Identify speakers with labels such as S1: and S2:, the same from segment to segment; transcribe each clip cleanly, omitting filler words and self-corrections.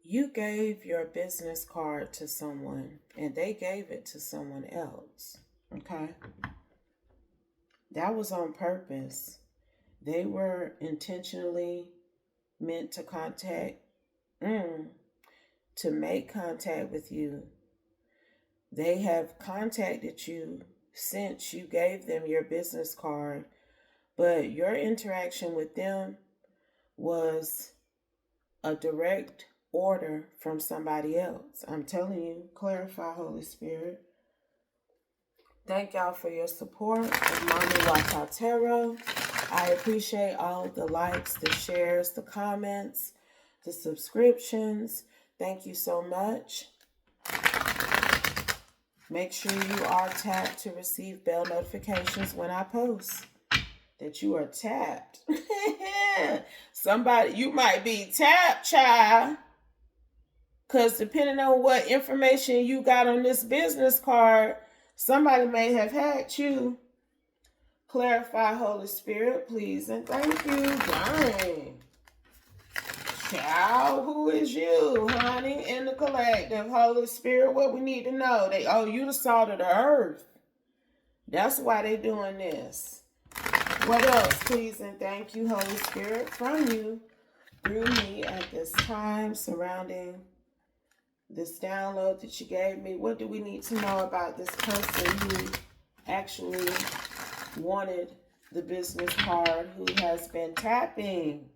S1: You gave your business card to someone and they gave it to someone else. Okay? That was on purpose. They were intentionally meant to mm, to make contact with you. They have contacted you since you gave them your business card, but your interaction with them was a direct order from somebody else. I'm telling you, clarify, Holy Spirit. Thank y'all for your support of Mommy Wakatero. I appreciate all of the likes, the shares, the comments, the subscriptions. Thank you so much. Make sure you are tapped to receive bell notifications when I post. That you are tapped. Somebody, you might be tapped, child. Because depending on what information you got on this business card, somebody may have hacked you. Clarify, Holy Spirit, please, and thank you. Dang. Child, who is you, honey, in the collective? Holy Spirit, what we need to know. You the salt of the earth. That's why they doing this. What else, please, and thank you, Holy Spirit, from you, through me at this time, surrounding this download that you gave me. What do we need to know about this person who actually wanted the business card, who has been tapping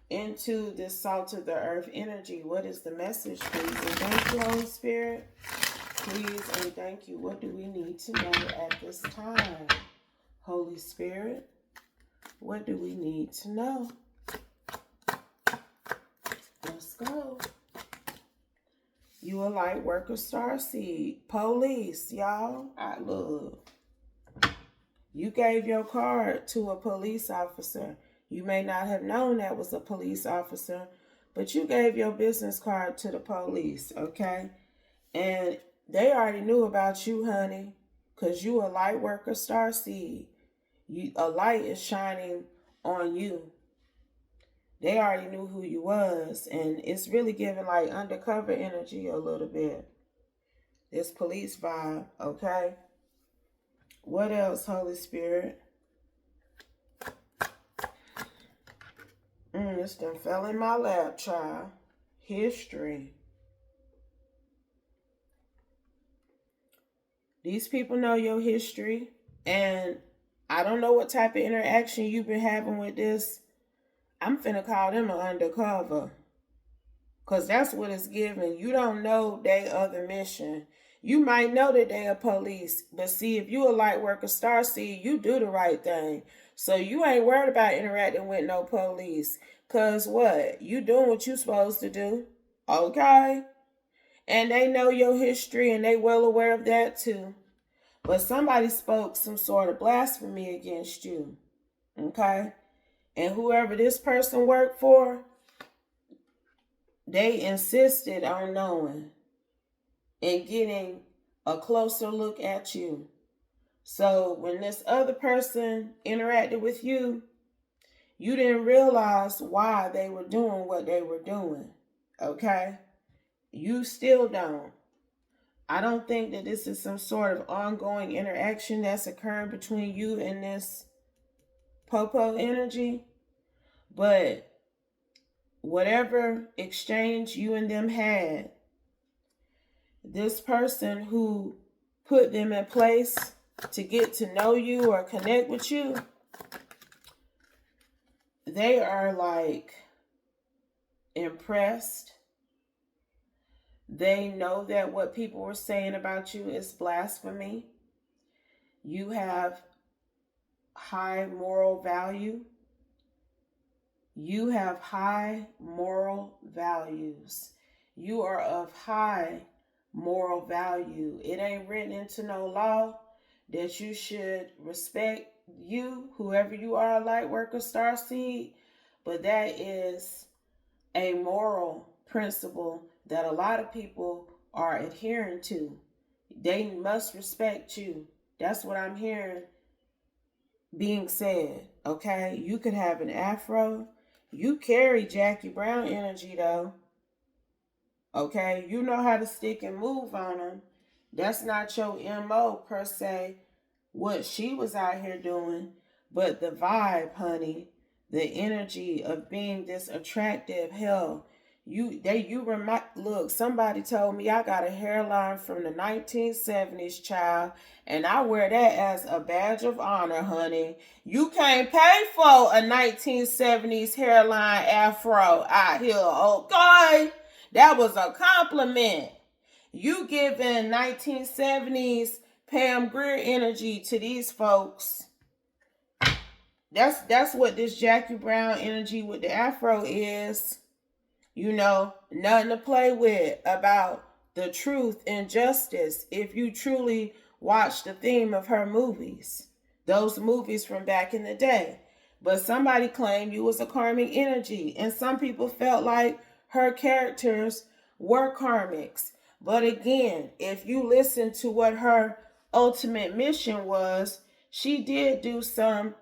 S1: into this salt of the earth energy? What is the message, please? And thank you, Holy Spirit. Please and thank you. What do we need to know at this time? Holy Spirit, what do we need to know? Let's go. You a light worker, starseed, police, y'all. I love. You gave your card to a police officer. You may not have known that was a police officer, but you gave your business card to the police, okay? And they already knew about you, honey, because you a light worker, starseed. A light is shining on you. They already knew who you was, and it's really giving like undercover energy a little bit. This police vibe, okay? What else, Holy Spirit? This done fell in my lap, child. History. These people know your history, and I don't know what type of interaction you've been having with this. I'm finna call them an undercover. Because that's what it's giving. You don't know their other mission. You might know that they are police. But see, if you a light worker, starseed, you do the right thing. So you ain't worried about interacting with no police. Because what? You doing what you supposed to do. Okay? And they know your history and they well aware of that too. But somebody spoke some sort of blasphemy against you. Okay? And whoever this person worked for, they insisted on knowing and getting a closer look at you. So when this other person interacted with you, you didn't realize why they were doing what they were doing. Okay? You still don't. I don't think that this is some sort of ongoing interaction that's occurring between you and this Popo energy. But whatever exchange you and them had, this person who put them in place to get to know you or connect with you, they are like impressed. They know that what people were saying about you is blasphemy. You have high moral value. You have high moral values. You are of high moral value. It ain't written into no law that you should respect you, whoever you are, light worker, starseed, but that is a moral principle that a lot of people are adhering to. They must respect you. That's what I'm hearing being said, okay? You could have an afro. You carry Jackie Brown energy, though. Okay? You know how to stick and move on them. That's not your MO per se, what she was out here doing, but the vibe, honey, the energy of being this attractive. Hell, look, somebody told me I got a hairline from the 1970s, child, and I wear that as a badge of honor, honey. You can't pay for a 1970s hairline afro out here, okay? That was a compliment. You giving 1970s Pam Grier energy to these folks. That's what this Jackie Brown energy with the afro is. You know, nothing to play with about the truth and justice if you truly watch the theme of her movies. Those movies from back in the day. But somebody claimed you was a karmic energy, and some people felt like her characters were karmics. But again, if you listen to what her ultimate mission was, she did do some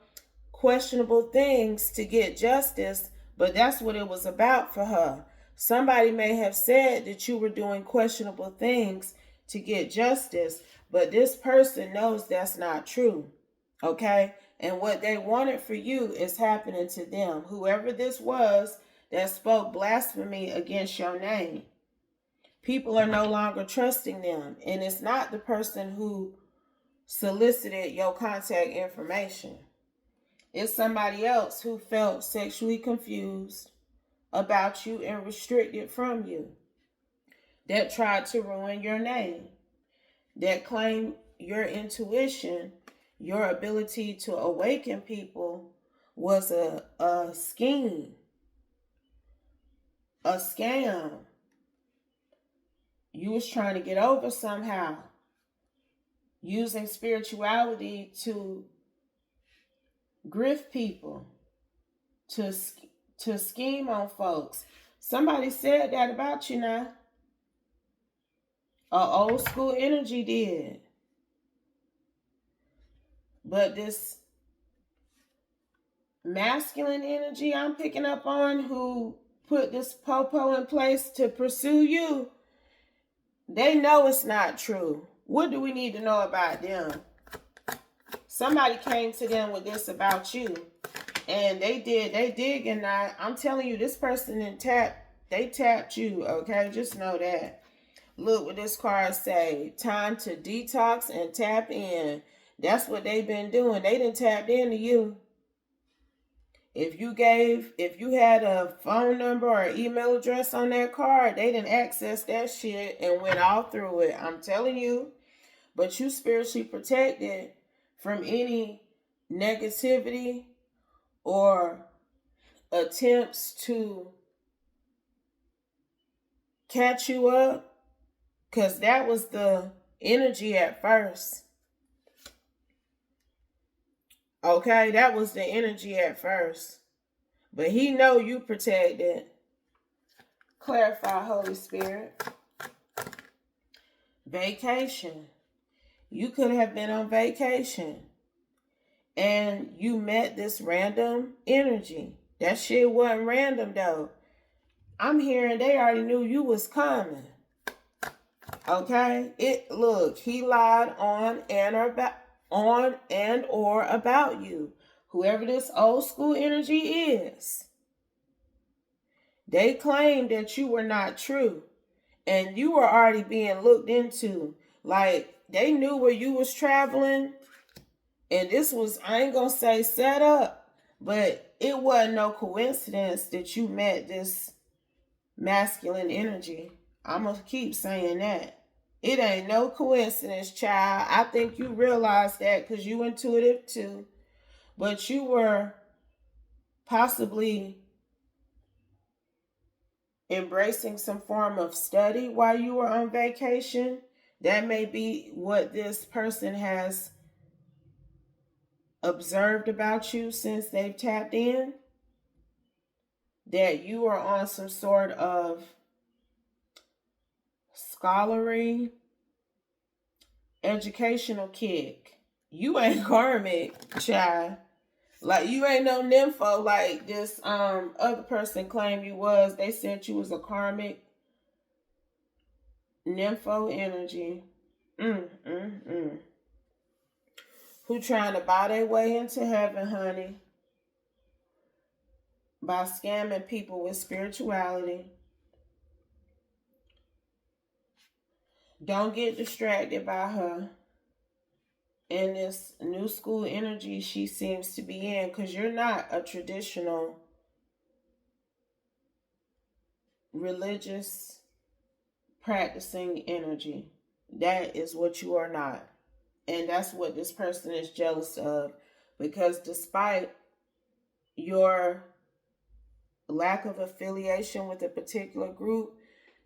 S1: questionable things to get justice, but that's what it was about for her. Somebody may have said that you were doing questionable things to get justice, but this person knows that's not true. Okay? And what they wanted for you is happening to them. Whoever this was that spoke blasphemy against your name, people are no longer trusting them. And it's not the person who solicited your contact information. It's somebody else who felt sexually confused about you and restricted from you, that tried to ruin your name, that claimed your intuition, your ability to awaken people was a scheme, a scam. You was trying to get over somehow, using spirituality to grift people, to scheme on folks. Somebody said that about you now. A old school energy did. But this masculine energy I'm picking up on, who put this popo in place to pursue you, they know it's not true. What do we need to know about them? Somebody came to them with this about you, and they dig, and I'm telling you, this person they tapped you, okay? Just know that. Look what this card say. Time to detox and tap in. That's what they've been doing. They done tapped into you. If you had a phone number or email address on that card, they didn't access that shit and went all through it. I'm telling you. But you spiritually protected from any negativity or attempts to catch you up, because that was the energy at first. Okay, that was the energy at first. But he know you protected. Clarify, Holy Spirit. Vacation. You could have been on vacation and you met this random energy. That shit wasn't random though. I'm hearing they already knew you was coming. Okay? He lied on and or about you. Whoever this old school energy is. They claimed that you were not true. And you were already being looked into. Like, they knew where you was traveling. And this was, I ain't gonna say set up, but it wasn't no coincidence that you met this masculine energy. I'm gonna keep saying that. It ain't no coincidence, child. I think you realize that because you intuitive too. But you were possibly embracing some form of study while you were on vacation. That may be what this person has observed about you since they've tapped in. That you are on some sort of scholarly, educational kick. You ain't karmic, child. Like, you ain't no nympho like this other person claimed you was. They said you was a karmic Nympho energy. Mm, mm, mm. Who trying to buy their way into heaven, honey, by scamming people with spirituality. Don't get distracted by her in this new school energy she seems to be in, because you're not a traditional religious practicing energy. That is what you are not. And that's what this person is jealous of, because despite your lack of affiliation with a particular group,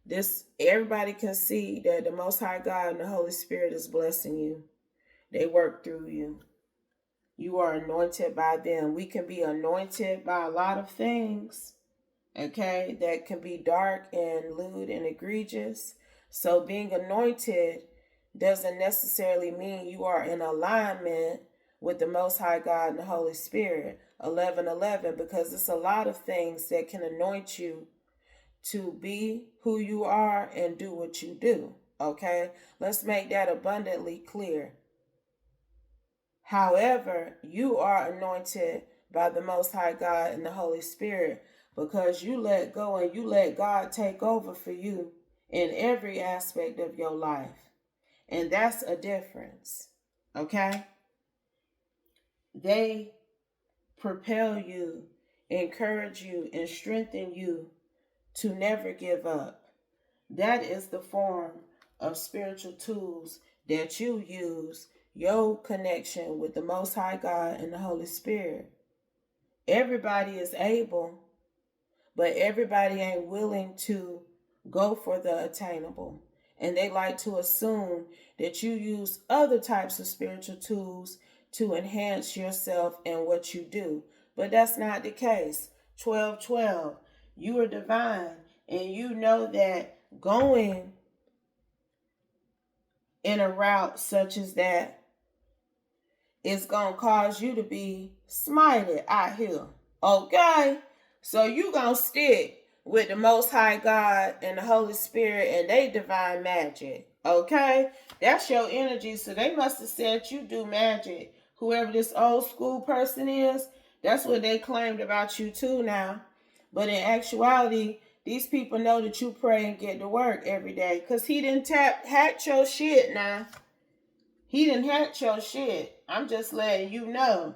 S1: this everybody can see that the Most High God and the Holy Spirit is blessing you. They work through you. You are anointed by them. We can be anointed by a lot of things, okay, that can be dark and lewd and egregious. So being anointed doesn't necessarily mean you are in alignment with the Most High God and the Holy Spirit. 11:11, because it's a lot of things that can anoint you to be who you are and do what you do. Okay? Let's make that abundantly clear. However, you are anointed by the Most High God and the Holy Spirit because you let go and you let God take over for you in every aspect of your life. And that's a difference. Okay? They propel you, encourage you, and strengthen you to never give up. That is the form of spiritual tools that you use, your connection with the Most High God and the Holy Spirit. Everybody is able, but everybody ain't willing to go for the attainable. And they like to assume that you use other types of spiritual tools to enhance yourself and what you do. But that's not the case. 12:12. You are divine, and you know that going in a route such as that is going to cause you to be smited out here. Okay? So you going to stick with the Most High God and the Holy Spirit and they divine magic. Okay? That's your energy. So they must have said you do magic. Whoever this old school person is, that's what they claimed about you too now. But in actuality, these people know that you pray and get to work every day. Because he didn't hack your shit now. He didn't hack your shit. I'm just letting you know.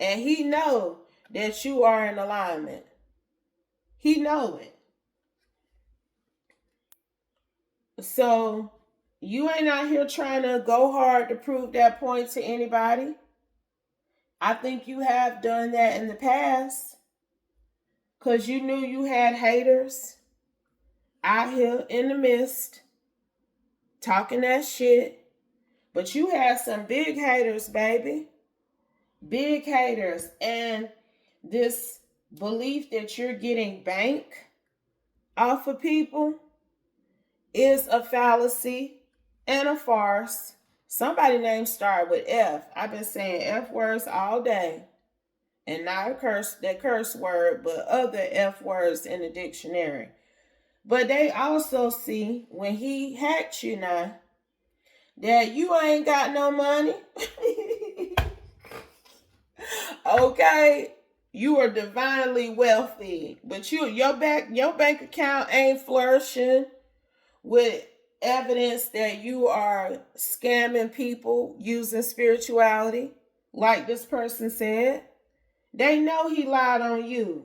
S1: And he know that you are in alignment. He know it. So you ain't out here trying to go hard to prove that point to anybody. I think you have done that in the past. Because you knew you had haters out here in the midst talking that shit. But you had some big haters, baby. Big haters. And this belief that you're getting bank off of people is a fallacy and a farce. Somebody name start with F. I've been saying F words all day. And not that curse word, but other F words in the dictionary. But they also see when he hacked you now that you ain't got no money. Okay? You are divinely wealthy, but your bank account ain't flourishing with evidence that you are scamming people using spirituality, like this person said. They know he lied on you.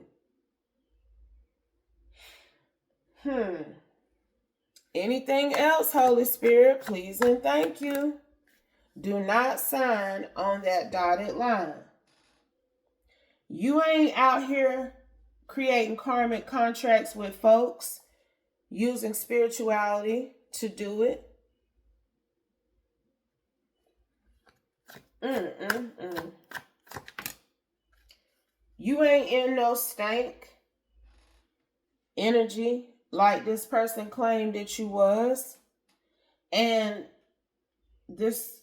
S1: Anything else, Holy Spirit, please and thank you. Do not sign on that dotted line. You ain't out here creating karmic contracts with folks using spirituality to do it. You ain't in no stank energy like this person claimed that you was. And this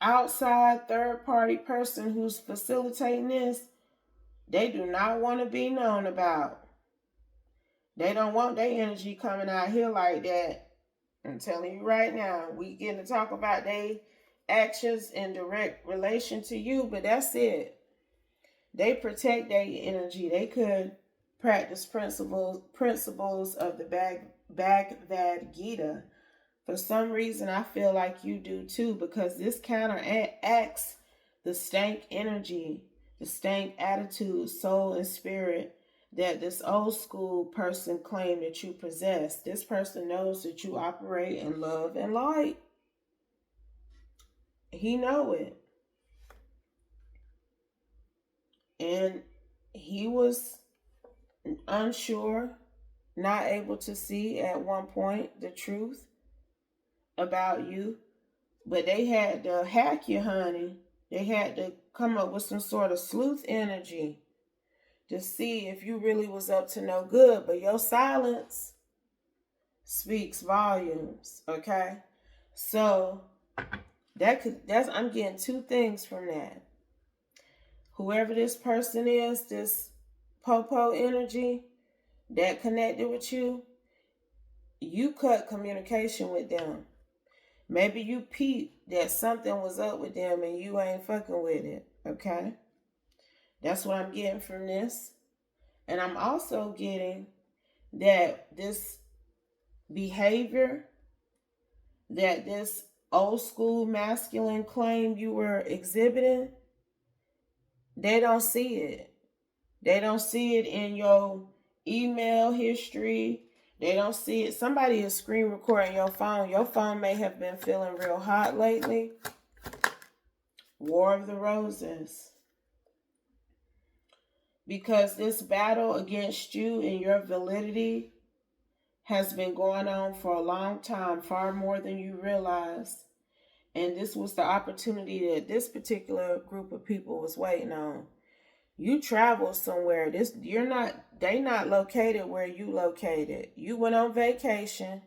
S1: outside third party person who's facilitating this, they do not want to be known about. They don't want their energy coming out here like that I'm telling you right now, we getting to talk about they actions in direct relation to you, but that's it. They protect their energy. They could practice principles of the Bhagavad Gita. For some reason, I feel like you do too, because this counteracts the stank energy, the stank attitude, soul, and spirit that this old school person claimed that you possess. This person knows that you operate in love and light. He know it. And he was unsure, not able to see at one point the truth about you. But they had to hack you, honey. They had to come up with some sort of sleuth energy to see if you really was up to no good. But your silence speaks volumes, okay? So that's I'm getting two things from that. Whoever this person is, this popo energy that connected with you, you cut communication with them. Maybe you peeped that something was up with them and you ain't fucking with it, okay? That's what I'm getting from this. And I'm also getting that this behavior, that this old school masculine claim you were exhibiting, they don't see it. They don't see it in your email history. They don't see it. Somebody is screen recording your phone. Your phone may have been feeling real hot lately. War of the Roses. Because this battle against you and your validity has been going on for a long time, far more than you realize. And this was the opportunity that this particular group of people was waiting on. You traveled somewhere. They not located where you located. You went on vacation.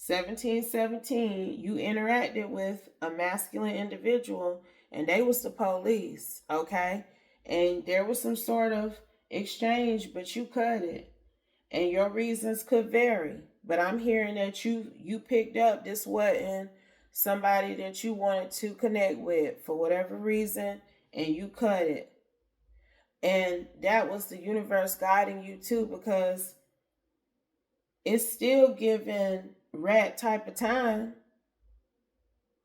S1: 1717, you interacted with a masculine individual and they was the police, okay? And there was some sort of exchange, but you cut it. And your reasons could vary. But I'm hearing that you picked up this wasn't somebody that you wanted to connect with for whatever reason, and you cut it. And that was the universe guiding you too, because it's still giving rat type of time.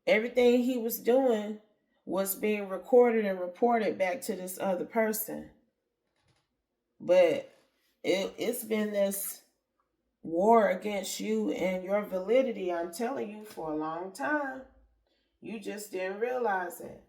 S1: Everything he was doing was being recorded and reported back to this other person. But it's been this war against you and your validity, I'm telling you, for a long time. You just didn't realize it.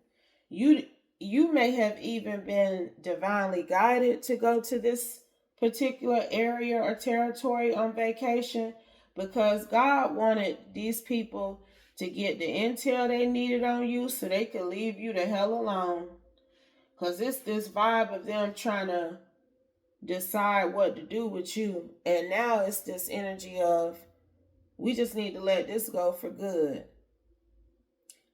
S1: You may have even been divinely guided to go to this particular area or territory on vacation, because God wanted these people to get the intel they needed on you so they could leave you the hell alone. Because it's this vibe of them trying to decide what to do with you. And now it's this energy of, we just need to let this go for good.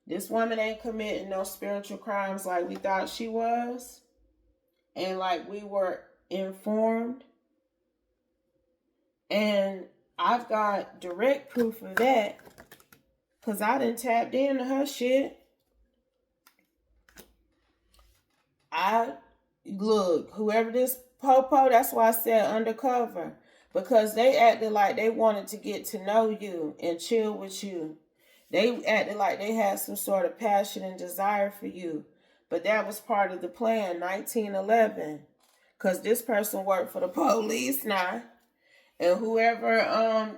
S1: This woman ain't committing no spiritual crimes like we thought she was, and like we were informed. And I've got direct proof of that, because I done tapped into her shit. Look, whoever this popo, that's why I said undercover, because they acted like they wanted to get to know you and chill with you. They acted like they had some sort of passion and desire for you. But that was part of the plan, 1911. Because this person worked for the police now. And whoever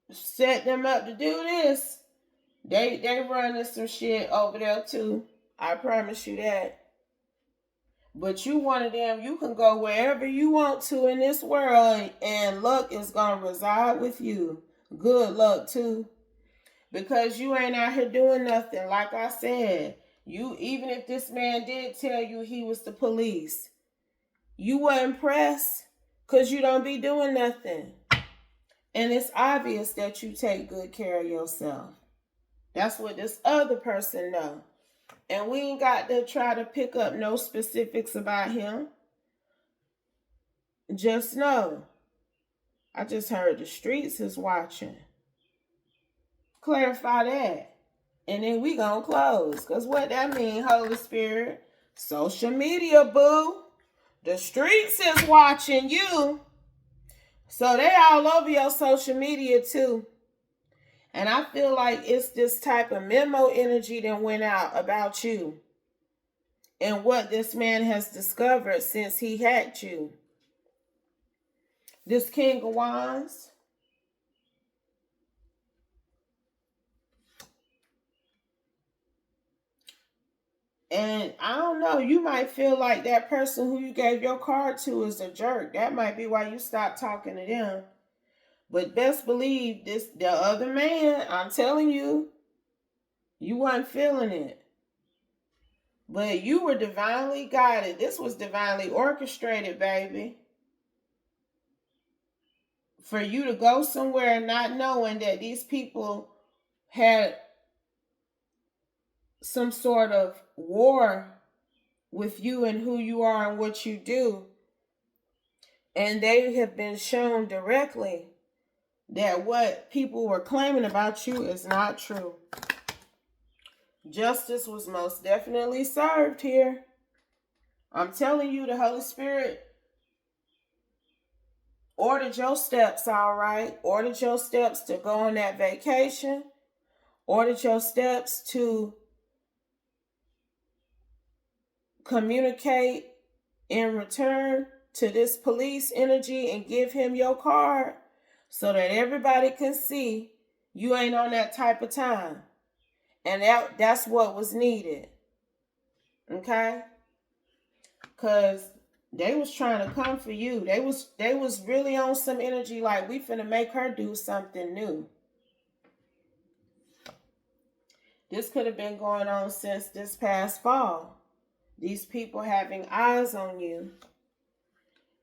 S1: set them up to do this, they running some shit over there too. I promise you that. But you one of them, you can go wherever you want to in this world, and luck is going to reside with you. Good luck too. Because you ain't out here doing nothing. Like I said, even if this man did tell you he was the police, you weren't pressed because you don't be doing nothing. And it's obvious that you take good care of yourself. That's what this other person know. And we ain't got to try to pick up no specifics about him. Just know, I just heard the streets is watching. clarify that. And then we gonna close. Because what that mean, Holy Spirit? Social media, boo. The streets is watching you. So they all over your social media too. And I feel like it's this type of memo energy that went out about you and what this man has discovered since he hacked you. This King of Wands. And I don't know, you might feel like that person who you gave your card to is a jerk. That might be why you stopped talking to them. But best believe the other man, I'm telling you, you weren't feeling it. But you were divinely guided. This was divinely orchestrated, baby. For you to go somewhere not knowing that these people had some sort of war with you and who you are and what you do. And they have been shown directly that what people were claiming about you is not true. Justice was most definitely served here. I'm telling you, the Holy Spirit ordered your steps, all right? Ordered your steps to go on that vacation. Ordered your steps to communicate in return to this police energy and give him your card so that everybody can see you ain't on that type of time. And that's what was needed. Okay? Because they was trying to come for you. They was really on some energy like we finna make her do something new. This could have been going on since this past fall. These people having eyes on you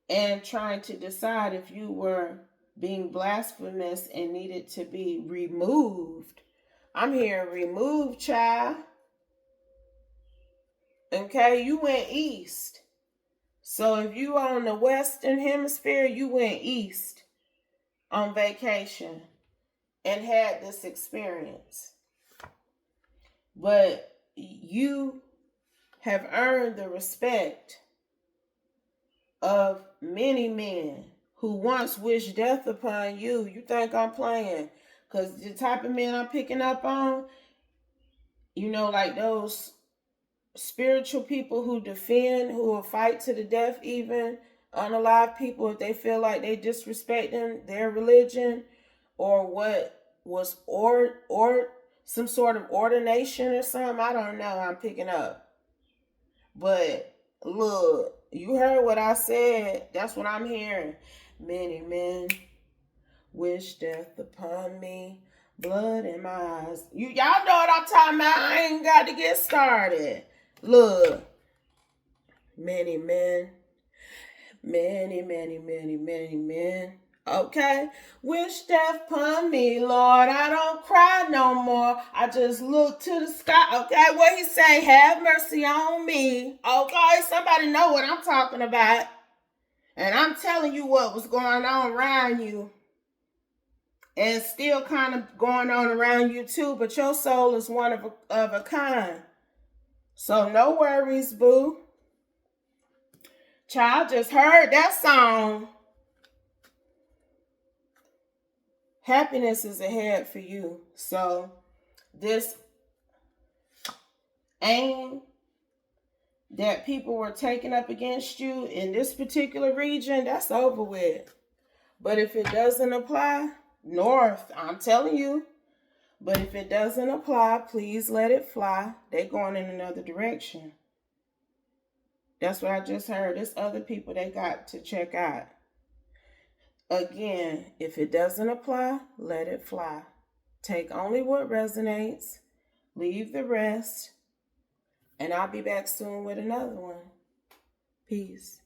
S1: and trying to decide if you were being blasphemous and needed to be removed. I'm hearing removed, child. Okay, you went east. So if you are on the Western Hemisphere, you went east on vacation and had this experience. But you have earned the respect of many men who once wished death upon you. You think I'm playing? Because the type of men I'm picking up on, you know, like those spiritual people who defend, who will fight to the death, even unalive people if they feel like they disrespecting their religion or what was or some sort of ordination or something. I don't know. I'm picking up. But look, you heard what I said. That's what I'm hearing. Many men wish death upon me. Blood in my eyes. Y'all know what I'm talking about. I ain't got to get started. Look. Many men. Many men. Okay? Wish death upon me, Lord. I don't cry no more. I just look to the sky. Okay? What he say? Have mercy on me. Okay? Somebody know what I'm talking about. And I'm telling you what was going on around you. And still kind of going on around you too. But your soul is one of a kind. So no worries, boo. Child, just heard that song. Happiness is ahead for you. So this aim that people were taking up against you in this particular region, that's over with. But if it doesn't apply, north, I'm telling you. But if it doesn't apply, please let it fly. They're going in another direction. That's what I just heard. There's other people they got to check out. Again, if it doesn't apply, let it fly. Take only what resonates. Leave the rest. And I'll be back soon with another one. Peace.